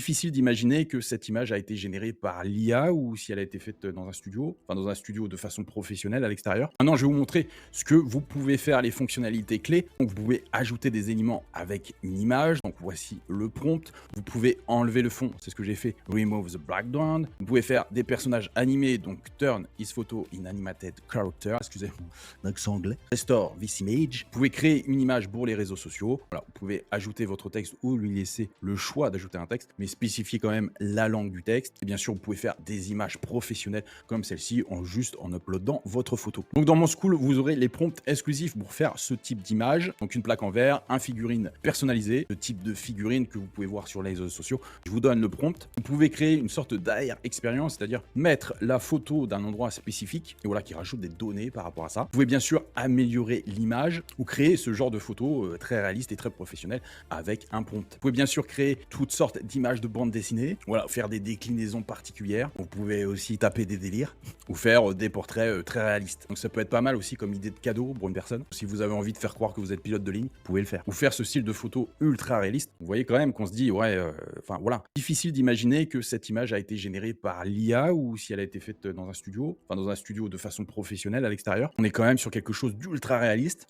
difficile d'imaginer que cette image a été générée par l'IA ou si elle a été faite dans un studio, enfin dans un studio de façon professionnelle à l'extérieur. Maintenant, je vais vous montrer ce que vous pouvez faire, les fonctionnalités clés. Donc, vous pouvez ajouter des éléments avec une image. Donc, voici le prompt. Vous pouvez enlever le fond, c'est ce que j'ai fait. Remove the background. Vous pouvez faire des personnages animés, donc turn his photo in animated character. Excusez mon accent anglais. Restore this image. Vous pouvez créer une image pour les réseaux sociaux. Voilà, vous pouvez ajouter votre texte ou lui laisser le choix d'ajouter un texte, mais spécifier quand même la langue du texte. Et bien sûr, vous pouvez faire des images professionnelles comme celle-ci en uploadant votre photo. Donc dans mon school, vous aurez les prompts exclusifs pour faire ce type d'image. Donc une plaque en verre, un figurine personnalisée, le type de figurine que vous pouvez voir sur les réseaux sociaux. Je vous donne le prompt. Vous pouvez créer une sorte d'AR expérience, c'est-à-dire mettre la photo d'un endroit spécifique et voilà qui rajoute des données par rapport à ça. Vous pouvez bien sûr améliorer l'image ou créer ce genre de photo très réaliste et très professionnelle avec un prompt. Vous pouvez bien sûr créer toutes sortes d'images de bande dessinée, voilà, faire des déclinaisons particulières. Vous pouvez aussi taper des délires ou faire des portraits très réalistes. Donc ça peut être pas mal aussi comme idée de cadeau pour une personne. Si vous avez envie de faire croire que vous êtes pilote de ligne, vous pouvez le faire. Ou faire ce style de photo ultra réaliste. Vous voyez quand même qu'on se dit, ouais, enfin voilà. Difficile d'imaginer que cette image a été générée par l'IA ou si elle a été faite dans un studio, enfin dans un studio de façon professionnelle à l'extérieur. On est quand même sur quelque chose d'ultra réaliste.